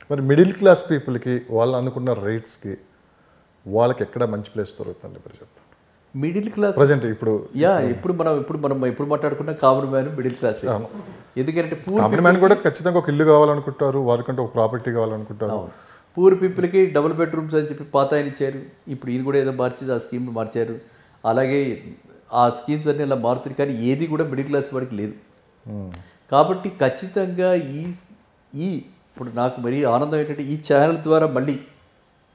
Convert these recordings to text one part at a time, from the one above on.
మరి middle class పీపుల్కి వాళ్ళు అనుకున్న రేట్స్కి వాళ్ళకి ఎక్కడ మంచి ప్లేస్ దొరుకుతుంది మరి చెప్తాను. మిడిల్ క్లాస్ ప్రజెంట్ ఇప్పుడు ఇప్పుడు మాట్లాడుకున్న కామన్ మ్యాన్ మిడిల్ క్లాస్. ఎందుకంటే కామన్ మ్యాన్ కూడా ఖచ్చితంగా ఒక ఇల్లు కావాలనుకుంటారు, వారికంటే ఒక ప్రాపర్టీ కావాలనుకుంటారు. పూర్ పీపుల్కి డబుల్ బెడ్రూమ్స్ అని చెప్పి పాత ఆయన ఇచ్చారు. ఇప్పుడు ఈయన కూడా ఏదో మార్చి ఆ స్కీమ్ మార్చారు. అలాగే ఆ స్కీమ్స్ అన్నీ ఇలా మారుతున్నాయి, కానీ ఏది కూడా మిడిల్ క్లాస్ వాడికి లేదు. కాబట్టి ఖచ్చితంగా ఈ ఇప్పుడు నాకు మరీ ఆనందం ఏంటంటే ఈ ఛానల్ ద్వారా మళ్ళీ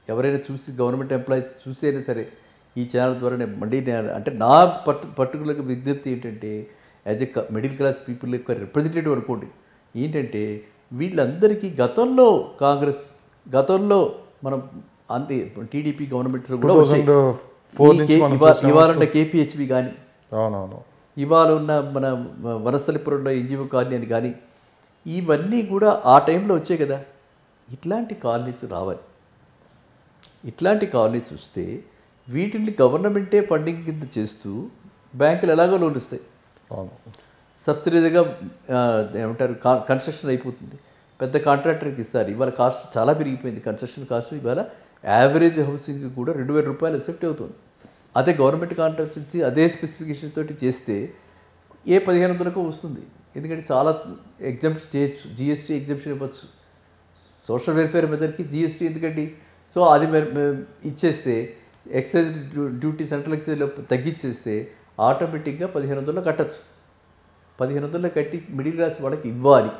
ఎవరైనా చూసి గవర్నమెంట్ ఎంప్లాయీస్ చూసి అయినా సరే ఈ ఛానల్ ద్వారా నేను మళ్ళీ అంటే నా పర్టికులర్గా విజ్ఞప్తి ఏంటంటే as a middle class people యొక్క రిప్రజెంటేటివ్ అనుకోండి, ఏంటంటే వీళ్ళందరికీ గతంలో మనం అంతే టీడీపీ గవర్నమెంట్లో కూడా ఇవాళ ఉన్న కేపీహెచ్బి కానీ ఇవాళ ఉన్న మన వనస్థలిపురంలో ఎన్జిఓ కాలనీ అని కానీ ఇవన్నీ కూడా ఆ టైంలో వచ్చాయి కదా. ఇట్లాంటి కాలనీస్ రావాలి. ఇట్లాంటి కాలనీస్ వస్తే వీటిని గవర్నమెంటే ఫండింగ్ కింద చేస్తూ బ్యాంకులు ఎలాగో లోన్ ఇస్తాయి, సబ్సిడీగా ఏమంటారు కన్స్ట్రక్షన్ అయిపోతుంది, పెద్ద కాంట్రాక్టర్కి ఇస్తారు. ఇవాళ కాస్ట్ చాలా పెరిగిపోయింది, కన్స్ట్రక్షన్ కాస్ట్ ఇవాళ యావరేజ్ హౌసింగ్ కూడా 2,000 రూపాయలు ఎసెప్ట్ అవుతుంది. అదే గవర్నమెంట్ కాంట్రాక్ట్స్ ఇచ్చి అదే స్పెసిఫికేషన్ తోటి చేస్తే 1,500కు వస్తుంది. ఎందుకంటే చాలా ఎగ్జామ్స్ చేయొచ్చు, జిఎస్టీ ఎగ్జామ్షన్ ఇవ్వచ్చు, సోషల్ వెల్ఫేర్ మెథడ్కి జిఎస్టీ ఎందుకండి. సో అది ఇచ్చేస్తే ఎక్సైజ్ డ్యూటీ సెంట్రల్ ఎక్సైజ్లో తగ్గించేస్తే ఆటోమేటిక్గా 1,500 కట్టచ్చు. 1,500 కట్టి మిడిల్ క్లాస్ వాళ్ళకి ఇవ్వాలి.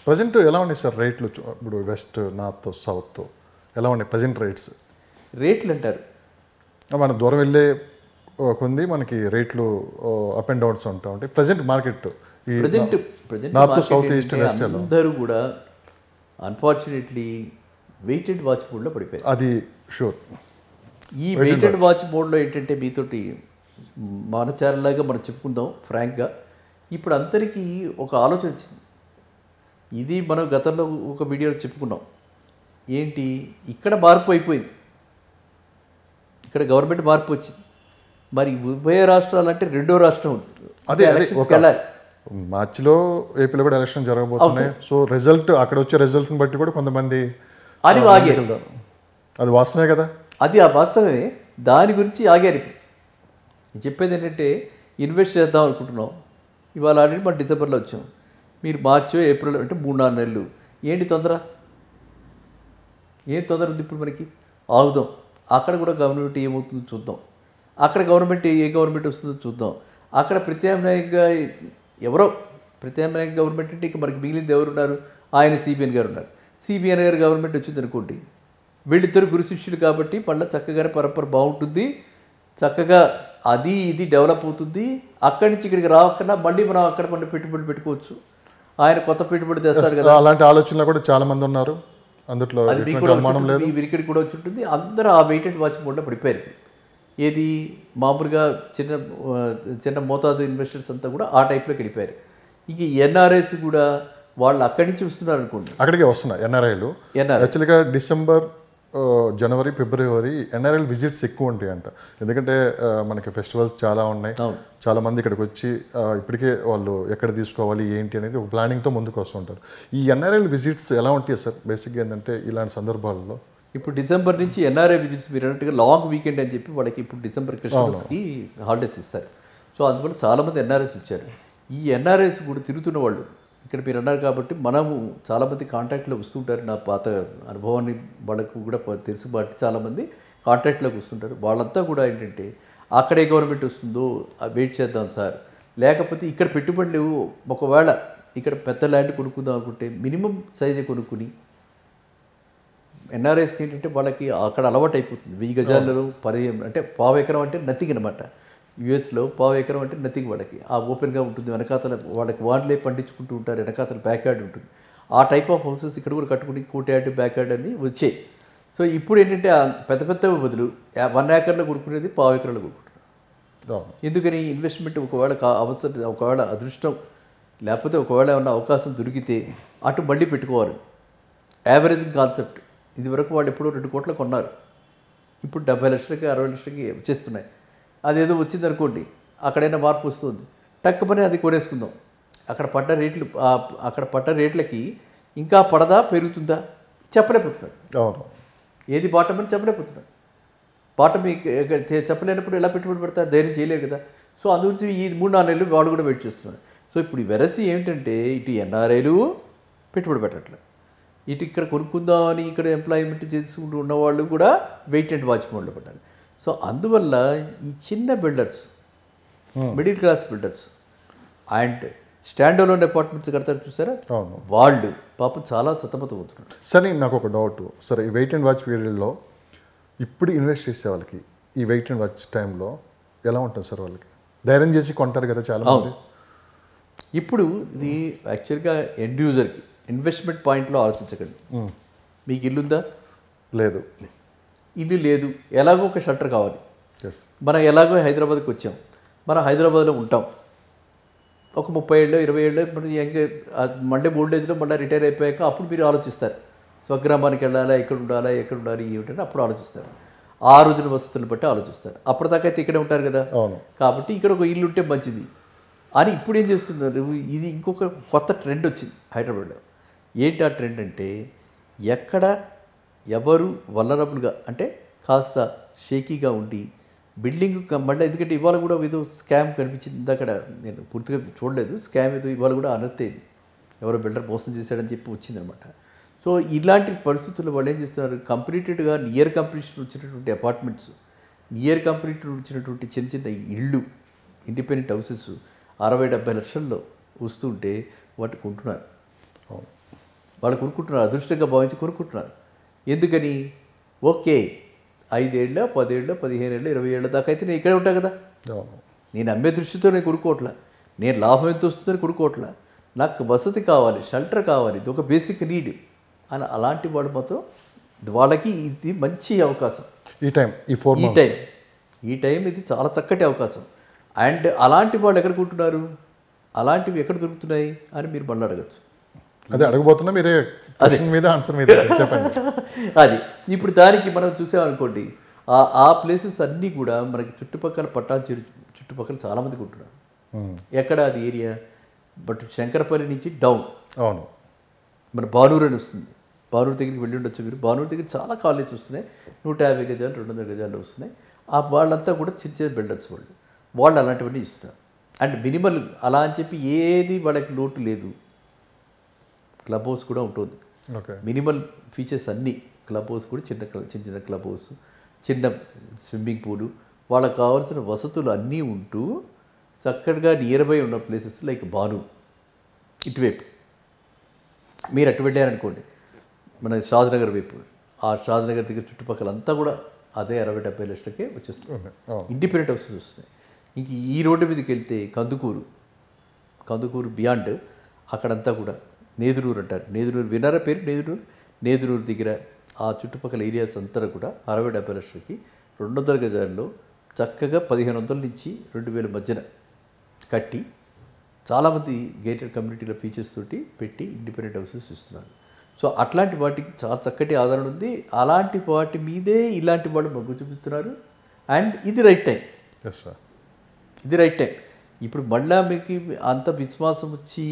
ప్రజెంట్ ఎలా ఉన్నాయి సార్ రేట్లు? ఇప్పుడు వెస్ట్, నార్త్, సౌత్ ఎలా ఉన్నాయి ప్రజెంట్ రేట్లు అంటారు? మన దూరం వెళ్ళే కొంది మనకి రేట్లు అప్ అండ్ డౌన్స్ ఉంటా ఉంటాయి. Present market north, south, east, west అందరూ కూడా అన్ఫార్చునేట్లీ వెయిటెడ్ వాచ్ మోడ్లో పడిపోయారు. అది షూర్. ఈ వెయిటెడ్ వాచ్ మోడ్లో ఏంటంటే మీతోటి మానచారలాగా మనం చెప్పుకుందాం ఫ్రాంక్గా, ఇప్పుడు అందరికీ ఒక ఆలోచన వచ్చింది. ఇది మనం గతంలో ఒక వీడియోలో చెప్పుకున్నాం. ఏంటి, ఇక్కడ మార్పు అయిపోయింది, ఇక్కడ గవర్నమెంట్ మార్పు వచ్చింది. మరి ఉభయ రాష్ట్రాలు అంటే రెండో రాష్ట్రం ఉంది, అదే వెళ్ళాలి. మార్చిలో ఏపీలో కూడా ఎలక్షన్ జరగబోతున్నాయి. సో రిజల్ట్ అక్కడ వచ్చే రిజల్ట్ని బట్టి కూడా కొంతమంది అది ఆగారు. అది వాస్తవమే కదా, అది ఆ వాస్తవమే. దాని గురించి ఆగారు. ఇప్పుడు చెప్పేది ఏంటంటే ఇన్వెస్ట్ చేద్దాం అనుకుంటున్నాం. ఇవాళ ఆల్రెడీ మనం డిసెంబర్లో వచ్చాం, మీరు మార్చో ఏప్రిల్ అంటే 3-4 నెలలు. ఏంటి తొందర? ఏం తొందర ఉంది ఇప్పుడు మనకి? ఆగుదాం. అక్కడ కూడా గవర్నమెంట్ ఏమవుతుందో చూద్దాం, అక్కడ గవర్నమెంట్ ఏ గవర్నమెంట్ వస్తుందో చూద్దాం. అక్కడ ప్రత్యామ్నాయంగా గవర్నమెంట్ అంటే ఇక మనకి మిగిలింది ఎవరున్నారు? ఆయన సిబిఎన్ గారు ఉన్నారు. సిబిఎన్ గారు గవర్నమెంట్ వచ్చింది అనుకోండి, వీళ్ళిద్దరు గురు శిష్యులు కాబట్టి మళ్ళీ చక్కగానే పరంపర బాగుంటుంది, చక్కగా అది ఇది డెవలప్ అవుతుంది. అక్కడి నుంచి ఇక్కడికి రావకుండా మళ్ళీ మనం అక్కడ మన పెట్టుబడి పెట్టుకోవచ్చు. ఆయన కొత్త పెట్టుబడి తెస్తాడు కదా. అలాంటి ఆలోచనలు కూడా చాలా మంది ఉన్నారు. అందులో వీరికి కూడా వచ్చి ఉంటుంది. అందరూ ఆ వెయిటెడ్ వాచ్ మోడ్లో పడిపోయారు. ఏది మామూలుగా చిన్న మోతాదు ఇన్వెస్టర్స్ అంతా కూడా ఆ టైప్లోకి వెళ్ళిపోయారు. ఇక ఎన్ఆర్ఐస్ కూడా వాళ్ళు అక్కడి నుంచి వస్తున్నారు అనుకోండి, అక్కడికే వస్తున్నారు ఎన్ఆర్ఐలు. యాక్చువల్గా డిసెంబర్, జనవరి, ఫిబ్రవరి ఎన్ఆర్ఐల్ విజిట్స్ ఎక్కువ ఉంటాయి అంట. ఎందుకంటే మనకి ఫెస్టివల్స్ చాలా ఉన్నాయి, చాలామంది ఇక్కడికి వచ్చి ఇప్పటికే వాళ్ళు ఎక్కడ తీసుకోవాలి ఏంటి అనేది ఒక ప్లానింగ్తో ముందుకు వస్తుంటారు. ఈ ఎన్ఆర్ఐల్ విజిట్స్ ఎలా ఉంటాయి సార్? బేసిక్గా ఏంటంటే ఇలాంటి సందర్భాలలో ఇప్పుడు డిసెంబర్ నుంచి ఎన్ఆర్ఐ విజిట్స్ మీరు అన్నట్టుగా లాంగ్ వీకెండ్ అని చెప్పి వాళ్ళకి ఇప్పుడు డిసెంబర్ క్రిస్మస్కి హాలిడేస్ ఇస్తారు. సో అందువల్ల చాలామంది ఎన్ఆర్ఐస్ వచ్చారు. ఈ ఎన్ఆర్ఐస్ కూడా తిరుగుతున్న వాళ్ళు ఇక్కడ మీరు అన్నారు కాబట్టి మనము చాలామంది కాంటాక్ట్లో వస్తుంటారు. నా పాత అనుభవాన్ని వాళ్ళకు కూడా తెలుసు బట్టి చాలామంది కాంటాక్ట్లోకి వస్తుంటారు. వాళ్ళంతా కూడా ఏంటంటే అక్కడే గవర్నమెంట్ వస్తుందో వెయిట్ చేద్దాం సార్, లేకపోతే ఇక్కడ పెట్టుబడులు ఒకవేళ ఇక్కడ పెద్ద ల్యాండ్ కొనుక్కుందాం అనుకుంటే మినిమం సైజే కొనుక్కుని, ఎన్ఆర్ఐస్కి ఏంటంటే వాళ్ళకి అక్కడ అలవాటు అయిపోతుంది. 1000 గజాలలో అంటే 1/4 ఎకరం అంటే నథింగ్ అనమాట. యూఎస్లో 1/4 ఎకరం అంటే నథింగ్. వాళ్ళకి ఆ ఓపెన్గా ఉంటుంది, వెనకాతల వాళ్ళకి వాళ్ళే పండించుకుంటూ ఉంటారు, వెనకాతల బ్యాక్ యార్డ్ ఉంటుంది. ఆ టైప్ ఆఫ్ హౌసెస్ ఇక్కడ కూడా కట్టుకుని కోట్ యార్డ్, బ్యాక్ యార్డ్ అని వచ్చాయి. సో ఇప్పుడు ఏంటంటే పెద్ద పెద్ద బదులు 1 ఏకర్లో కొనుక్కునేది 1/4 ఎకరాలు కొనుక్కుంటారు. ఎందుకని? ఇన్వెస్ట్మెంట్ ఒకవేళ అదృష్టం లేకపోతే ఒకవేళ ఏమన్నా అవకాశం దొరికితే అటు మళ్ళీ పెట్టుకోవాలి. Averaging concept. ఇదివరకు వాళ్ళు ఎప్పుడో 2 కోట్లు కొన్నారు, ఇప్పుడు 70 లక్షలకి 60 లక్షలకి వచ్చేస్తున్నాయి. అదేదో వచ్చిందనుకోండి, అక్కడైనా మార్పు వస్తుంది, టక్కుమని అది కొనేసుకుందాం. అక్కడ పడ్డ రేట్లకి ఇంకా పడదా పెరుగుతుందా? చెప్పలేకపోతున్నాడు. అవును, ఏది బాటమ్ అని చెప్పలేకపోతున్నాడు. బాటమ్ చెప్పలేనప్పుడు ఎలా పెట్టుబడి పెడతారు, ధైర్యం చేయలేరు కదా. సో అందుగురించి ఈ 3-4 నెలలు వాళ్ళు కూడా వెయిట్ చేస్తున్నారు. సో ఇప్పుడు వెరసి ఏంటంటే ఇటు ఎన్ఆర్ఐలు పెట్టుబడి పెట్టట్లేదు, ఇటు ఇక్కడ కొనుక్కుందామని ఇక్కడ ఎంప్లాయ్మెంట్ చేసుకుంటూ ఉన్నవాళ్ళు కూడా వెయిట్ అండ్ వాచ్ మోడ్లో పడ్డారు. సో అందువల్ల ఈ చిన్న builders, middle class builders and stand alone apartments కడతారు చూసారా, వాళ్ళు పాపం చాలా సతమతం అవుతున్నారు. సరే నాకు ఒక డౌట్, సరే ఈ వెయిట్ అండ్ వాచ్ పీరియడ్లో ఇప్పుడు ఇన్వెస్ట్ చేసే వాళ్ళకి ఈ వెయిట్ అండ్ వాచ్ టైంలో ఎలా ఉంటుంది సార్? వాళ్ళకి ధైర్యం చేసి కొంటారు కదా చాలామంది. ఇప్పుడు ఇది యాక్చువల్గా ఎండ్ యూజర్కి ఇన్వెస్ట్మెంట్ పాయింట్లో ఆలోచించకండి. మీకు ఇల్లు ఉందా? లేదు. ఇల్లు లేదు, ఎలాగో ఒక షట్టర్ కావాలి. మనం ఎలాగో హైదరాబాద్కి వచ్చాం, మనం హైదరాబాద్లో ఉంటాం ఒక 30 ఏళ్ళు 20 ఏళ్ళు, ఇంకా మండే 3 డేస్లో మళ్ళీ రిటైర్ అయిపోయాక అప్పుడు మీరు ఆలోచిస్తారు స్వగ్రామానికి వెళ్ళాలా, ఎక్కడ ఉండాలి ఏమిటని అప్పుడు ఆలోచిస్తారు. ఆ రోజున వసతులను బట్టి ఆలోచిస్తారు. అప్పటిదాకా అయితే ఇక్కడే ఉంటారు కదా, కాబట్టి ఇక్కడ ఒక ఇల్లు ఉంటే మంచిది అని ఇప్పుడు ఏం చేస్తున్నారు. ఇది ఇంకొక కొత్త ట్రెండ్ వచ్చింది హైదరాబాద్లో. ఏంటి ఆ ట్రెండ్ అంటే, ఎక్కడ ఎవరు వల్నరబుల్గా అంటే కాస్త షేకీగా ఉండి బిల్డింగ్ మళ్ళీ, ఎందుకంటే ఇవాళ కూడా ఏదో స్కామ్ కనిపించింది, అక్కడ నేను పూర్తిగా చూడలేదు, స్కామ్ ఏదో ఇవాళ కూడా అనర్తయింది, ఎవరో బిల్డర్ మోసం చేశాడని చెప్పి వచ్చిందనమాట. సో ఇలాంటి పరిస్థితుల్లో వాళ్ళు ఏం చేస్తున్నారు, కంప్లీటెడ్గా నియర్ కంప్లీషన్ వచ్చినటువంటి అపార్ట్మెంట్స్, నియర్ కంప్లీటెడ్ వచ్చినటువంటి చిన్న చిన్న ఇళ్ళు, ఇండిపెండెంట్ హౌసెస్ 60-70 లక్షల్లో వస్తుంటే వాటిని కొంటున్నారు. వాళ్ళు కొనుక్కుంటున్నారు, అదృష్టంగా భావించి కొనుక్కుంటున్నారు. ఎందుకని? ఓకే 5 ఏళ్ళ 10 ఏళ్ళ 15 ఏళ్ళ 20 ఏళ్ళ దాకా అయితే నేను ఇక్కడే ఉంటా కదా, నేను అమ్మే దృష్టితో నేను కొనుక్కోవట్లా, నేను లాభం ఎంత వస్తుందని కొనుక్కోవట్లా, నాకు వసతి కావాలి, షెల్టర్ కావాలి, ఇది ఒక బేసిక్ నీడ్ అని అలాంటి వాళ్ళు మాత్రం వాళ్ళకి ఇది మంచి అవకాశం. ఈ టైం ఇది చాలా చక్కటి అవకాశం. అండ్ అలాంటి వాళ్ళు ఎక్కడ కొంటున్నారు, అలాంటివి ఎక్కడ దొరుకుతున్నాయి అని మీరు మళ్ళీ అడగచ్చు. అదే అడగబోతున్నా, మీరే మీద ఆన్సర్ మీద చెప్పండి. అది ఇప్పుడు దానికి మనం చూసామనుకోండి, ఆ ప్లేసెస్ అన్నీ కూడా మనకి చుట్టుపక్కల పట్టాంచేరు చుట్టుపక్కల చాలామంది కొంటున్నారు. ఎక్కడ అది ఏరియా, బట్ శంకరపల్లి నుంచి డౌన్, అవును, మన బానూరు అని వస్తుంది, బానూరు దగ్గరికి వెళ్ళి ఉండొచ్చు మీరు. బానూరు దగ్గర చాలా కాలేజెస్ వస్తున్నాయి, 150 గజాలు 200 గజాలు వస్తున్నాయి. వాళ్ళంతా కూడా చిన్న చిన్న బిల్డర్స్ వాళ్ళు అలాంటివన్నీ ఇస్తున్నారు. అండ్ మినిమల్ అలా అని చెప్పి ఏది వాళ్ళకి లోటు లేదు. క్లబ్ హౌస్ కూడా ఉంటుంది, మినిమల్ ఫీచర్స్ అన్నీ. క్లబ్ హౌస్ కూడా చిన్న చిన్న క్లబ్ హౌస్, చిన్న స్విమ్మింగ్ పూలు, వాళ్ళకి కావాల్సిన వసతులు అన్నీ ఉంటూ చక్కగా నియర్ బై ఉన్న ప్లేసెస్ లైక్ బాను ఇటువైపు మీరు అటు వెళ్ళారనుకోండి, మన షాద్నగర్ వైపు, ఆ షాద్నగర్ దగ్గర చుట్టుపక్కల అంతా కూడా అదే 60-70 లక్షలకే వచ్చేస్తుంది, ఇండిపెండెంట్ హౌసెస్ వస్తున్నాయి. ఇంక ఈ రోడ్డు మీదకి వెళ్తే కందుకూరు బియాండ్ అక్కడంతా కూడా నేదునూరు అంటారు. నేదునూరు విన్నారా పేరు? నేదునూరు దగ్గర ఆ చుట్టుపక్కల ఏరియాస్ అంతా కూడా 60-70 లక్షలకి 200 గజాల్లో చక్కగా 1500 నుంచి 2000 మధ్యన కట్టి చాలామంది గేటెడ్ కమ్యూనిటీల ఫీచర్స్ తోటి పెట్టి ఇండిపెండెంట్ హౌసెస్ ఇస్తున్నారు. సో అట్లాంటి వాటికి చాలా చక్కటి ఆదరణ ఉంది. అలాంటి వాటి మీదే ఇలాంటి వాళ్ళు మొగ్గు చూపిస్తున్నారు. అండ్ ఇది రైట్ టైం. ఇది రైట్ టైం. ఇప్పుడు మళ్ళా మీకు అంత విశ్వాసం వచ్చి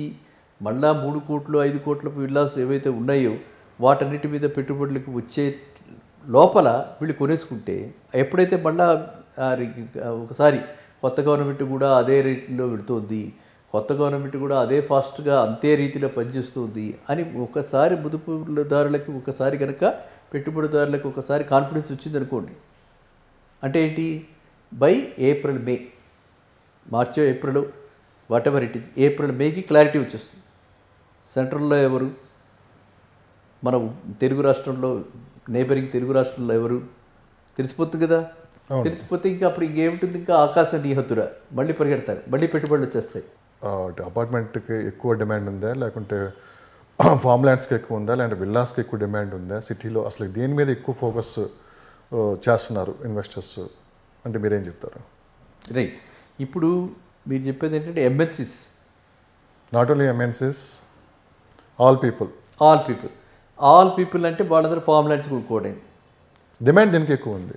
మళ్ళా 3 కోట్లు 5 కోట్ల విల్లాస్ ఏవైతే ఉన్నాయో వాటన్నిటి మీద పెట్టుబడులకు వచ్చే లోపల వీళ్ళు కొనేసుకుంటే, ఎప్పుడైతే మళ్ళా ఒకసారి కొత్త గవర్నమెంట్ కూడా అదే రేట్లో వెళుతుంది, కొత్త గవర్నమెంట్ కూడా అదే ఫాస్ట్గా అంతే రీతిలో పనిచేస్తుంది అని ఒకసారి పొదుపుదారులకి ఒకసారి కనుక పెట్టుబడిదారులకు ఒకసారి కాన్ఫిడెన్స్ వచ్చిందనుకోండి, అంటే ఏంటి, బై ఏప్రిల్ మే, మార్చో April whatever it is, April మేకి క్లారిటీ వచ్చేస్తుంది. సెంట్రల్లో ఎవరు, మన తెలుగు రాష్ట్రంలో నేబరింగ్ తెలుగు రాష్ట్రంలో ఎవరు తెలిసిపోతుంది కదా. తెలిసిపోతే ఇంకా అప్పుడు ఇంకేమిటి, ఇంకా ఆకాశం నీహతురా, మళ్ళీ పరిగెడతారు, మళ్ళీ పెట్టుబడులు వచ్చేస్తాయి. అపార్ట్మెంట్కి ఎక్కువ డిమాండ్ ఉందా, లేకుంటే ఫామ్ ల్యాండ్స్కి ఎక్కువ ఉందా, లేదంటే విల్లాస్కి ఎక్కువ డిమాండ్ ఉందా సిటీలో? అసలు దేని మీద ఎక్కువ ఫోకస్ చేస్తున్నారు ఇన్వెస్టర్స్ అంటే మీరేం చెప్తారు? రైట్, ఇప్పుడు మీరు చెప్పేది ఏంటంటే MNCs, not only MNCs, all people అంటే వాళ్ళందరూ ఫామ్ ల్యాండ్స్ కొనుక్కోవడం. డిమాండ్ దేనికి ఎక్కువ ఉంది?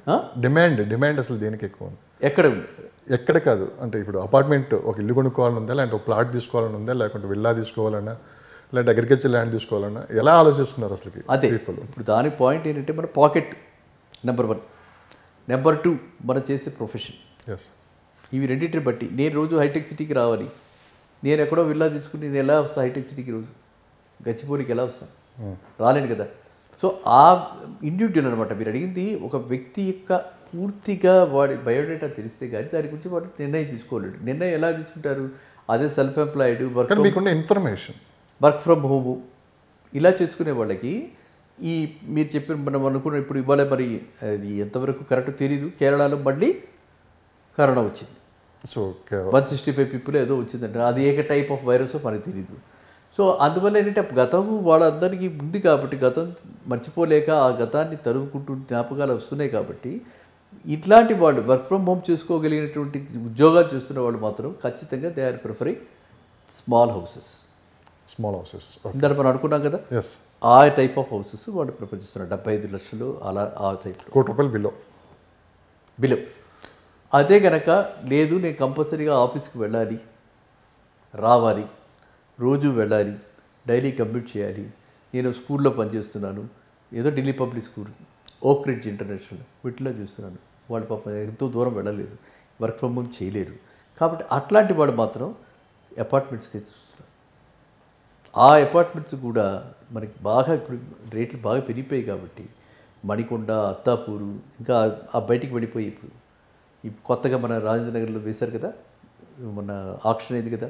డిమాండ్ అసలు దేనికి ఎక్కువ ఉంది? ఎక్కడ ఉంది? ఎక్కడ కాదు అంటే ఇప్పుడు అపార్ట్మెంట్ ఒక ఇల్లు కొనుక్కోవాలని ఉందా, లేదంటే ఒక ప్లాట్ తీసుకోవాలని ఉందా, లేకుంటే విల్లా తీసుకోవాలన్నా, లేదంటే అగ్రికల్చర్ ల్యాండ్ తీసుకోవాలన్నా ఎలా ఆలోచిస్తున్నారు అసలు? అదే ఇప్పుడు దాని పాయింట్ ఏంటంటే మన పాకెట్ నెంబర్ 1, నెంబర్ 2 మనం చేసే ప్రొఫెషన్. ఇవి రెండింటిని బట్టి నేను రోజు హైటెక్ సిటీకి రావాలి, నేను ఎక్కడో విల్లా తీసుకుని నేను ఎలా వస్తాను హైటెక్ సిటీకి, రోజు గచ్చిబౌలికి ఎలా వస్తాను? రాలేను కదా. సో ఆ ఇండివిజువల్ అనమాట మీరు అడిగింది. ఒక వ్యక్తి యొక్క పూర్తిగా వాడి బయోడేటా తెలిస్తే కానీ దాని గురించి వాడు నిర్ణయం తీసుకోలేడు. నిర్ణయం ఎలా తీసుకుంటారు? అదే self employed, work from home ఇలా చేసుకునే వాళ్ళకి ఈ మీరు చెప్పిన మనం అనుకున్న ఇప్పుడు ఇవాళ మరి అది ఎంతవరకు కరెక్ట్ తెలీదు, కేరళలో మళ్ళీ కరోనా వచ్చింది. సో 165 పీపుల్ ఏదో వచ్చిందంటే అది ఏ టైప్ ఆఫ్ వైరస్ మనకు తెలియదు. సో అందువల్ల ఏంటంటే గతం వాళ్ళందరికీ ఉంది కాబట్టి గతం మర్చిపోలేక ఆ గతాన్ని తరుముకుంటూ జ్ఞాపకాలు వస్తున్నాయి కాబట్టి ఇట్లాంటి వాళ్ళు వర్క్ ఫ్రమ్ హోమ్ చేసుకోగలిగినటువంటి ఉద్యోగాలు చేస్తున్న వాళ్ళు మాత్రం ఖచ్చితంగా they are preferring small houses. ఇందాక మనం అనుకున్నాం కదా, ఆ టైప్ ఆఫ్ హౌసెస్ వాళ్ళు ప్రిఫర్ చేస్తున్నారు. 75 లక్షలు అలా ఆ టైప్, ₹1 కోటి బిలో. అదే కనుక లేదు నేను కంపల్సరీగా ఆఫీస్కి వెళ్ళాలి, రావాలి, రోజు వెళ్ళాలి, డైలీ కంప్లీట్ చేయాలి, నేను స్కూల్లో పనిచేస్తున్నాను, ఏదో ఢిల్లీ పబ్లిక్ స్కూల్, ఓక్ రిడ్జ్ ఇంటర్నేషనల్ వీటిలో చూస్తున్నాను, వాళ్ళు పాపం ఎంతో దూరం వెళ్ళలేరు, వర్క్ ఫ్రమ్ హోమ్ చేయలేరు. కాబట్టి అట్లాంటి వాడు మాత్రం అపార్ట్మెంట్స్కి చూస్తున్నారు. ఆ అపార్ట్మెంట్స్ కూడా మనకి బాగా ఇప్పుడు రేట్లు బాగా పెరిగిపోయాయి కాబట్టి మణికొండ, అత్తాపూరు, ఇంకా ఆ బయటికి వెళ్ళిపోయి ఇప్పుడు ఈ కొత్తగా మన రాజేంద్రనగర్లో వేశారు కదా, మన ఆక్షన్ అయింది కదా,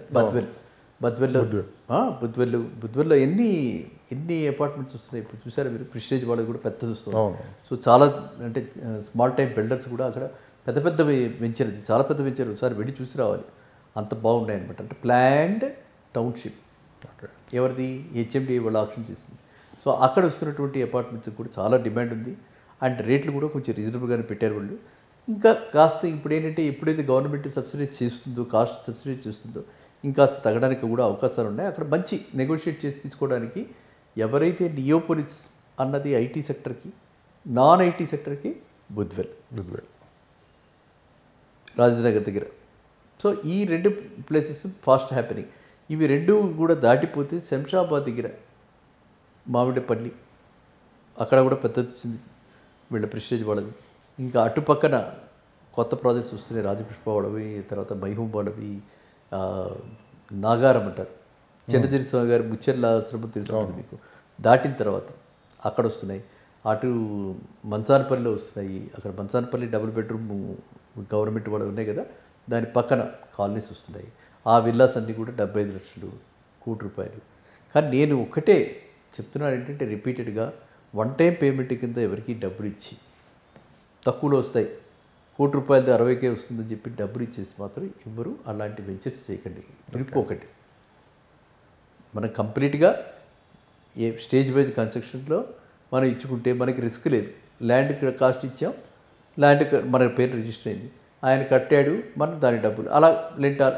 బుద్వెల్లో ఎన్ని అపార్ట్మెంట్స్ వస్తున్నాయి ఇప్పుడు చూసారా మీరు? ప్రిస్టేజ్ వాళ్ళది కూడా పెద్దది వస్తుంది. సో చాలా అంటే స్మాల్ టైం బిల్డర్స్ కూడా అక్కడ పెద్ద పెద్ద వెంచర్, చాలా పెద్ద వెంచర్, ఒకసారి వెళ్ళి చూసి రావాలి, అంత బాగున్నాయి అనమాట. అంటే ప్లాన్డ్ టౌన్షిప్, ఎవరిది? HMD వాళ్ళు ఆప్షన్ చేసింది. సో అక్కడ వస్తున్నటువంటి అపార్ట్మెంట్స్ కూడా చాలా డిమాండ్ ఉంది అండ్ రేట్లు కూడా కొంచెం రీజనబుల్గానే పెట్టారు వాళ్ళు. ఇంకా కాస్త ఇప్పుడు ఏంటంటే ఎప్పుడైతే గవర్నమెంట్ సబ్సిడైజ్ చేస్తుందో, కాస్ట్ సబ్సిడైజ్ చేస్తుందో ఇంకాస్త తగ్గడానికి కూడా అవకాశాలు ఉన్నాయి. అక్కడ మంచి నెగోషియేట్ చేసి తీసుకోవడానికి ఎవరైతే నియోపోలిస్ అన్నది IT సెక్టర్కి, non IT సెక్టర్కి Budvel Rajendranagar దగ్గర. సో ఈ 2 ప్లేసెస్ ఫాస్ట్ హ్యాపెనింగ్. ఇవి 2 కూడా దాటిపోతే శంషాబాద్ దగ్గర మామిడిపల్లి, అక్కడ కూడా పెద్దది వచ్చింది వీళ్ళ ప్రెస్టేజ్ వాళ్ళది. ఇంకా అటుపక్కన కొత్త ప్రాజెక్ట్స్ వస్తున్నాయి, రాజపుష్ప వాళ్ళవి, తర్వాత మైహూం వాళ్ళవి, నాగారం అంటారు, చిన్నదిరి స్వామి గారు ముచ్చెర్ల ఆశ్రమం తెలుసు మీకు, దాటిన తర్వాత అక్కడ వస్తున్నాయి. అటు మంచానపల్లిలో వస్తున్నాయి, అక్కడ మంచానపల్లి డబుల్ బెడ్రూమ్ గవర్నమెంట్ వాళ్ళు ఉన్నాయి కదా, దాని పక్కన కాలనీస్ వస్తున్నాయి. ఆ విల్లాస్ అన్నీ కూడా 75 లక్షలు, ₹1 కోటి. కానీ నేను ఒకటే చెప్తున్నాను ఏంటంటే రిపీటెడ్గా వన్ టైం పేమెంట్ కింద ఎవరికి డబ్బులు ఇచ్చి తక్కువలో వస్తాయి, ₹1 కోటి 60K వస్తుందని చెప్పి డబ్బులు ఇచ్చేసి మాత్రం ఎవరు అలాంటి వెంచర్స్ చేయకండి, ఇరుక్కోకండి. మనం కంప్లీట్గా ఏ స్టేజ్ వైజ్ కన్స్ట్రక్షన్లో మనం ఇచ్చుకుంటే మనకి రిస్క్ లేదు. ల్యాండ్ కాస్ట్ ఇచ్చాం, ల్యాండ్ మన పేరు రిజిస్టర్ అయింది, ఆయన కట్టాడు, మనం దాని డబ్బులు అలా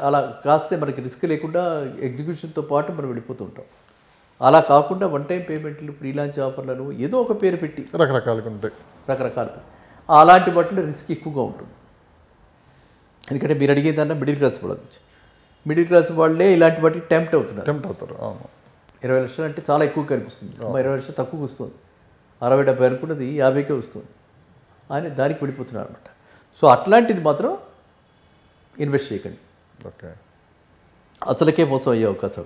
అలా కాస్తే మనకి రిస్క్ లేకుండా ఎగ్జిక్యూషన్తో పాటు మనం వెళ్ళిపోతూ ఉంటాం. అలా కాకుండా వన్ టైం పేమెంట్లు, ఫ్రీలాన్స్ ఆఫర్లను ఏదో ఒక పేరు పెట్టి రకరకాలుగా ఉంటాయి, రకరకాలు. అలాంటి వాటిలో రిస్క్ ఎక్కువగా ఉంటుంది. ఎందుకంటే మీరు అడిగేదన్నా మిడిల్ క్లాస్ వాళ్ళ గురించి, మిడిల్ క్లాస్ వాళ్ళే ఇలాంటి వాటికి టెంప్ట్ అవుతారు. 20 లక్షలు అంటే చాలా ఎక్కువ కనిపిస్తుంది, 20 లక్షలు తక్కువకి వస్తుంది, 60-70 అనుకున్నది 50K వస్తుంది అని దానికి వెళ్ళిపోతున్నారు అనమాట. సో అట్లాంటిది మాత్రం ఇన్వెస్ట్ చేయకండి, అసలుకే మోసం అయ్యే అవకాశం.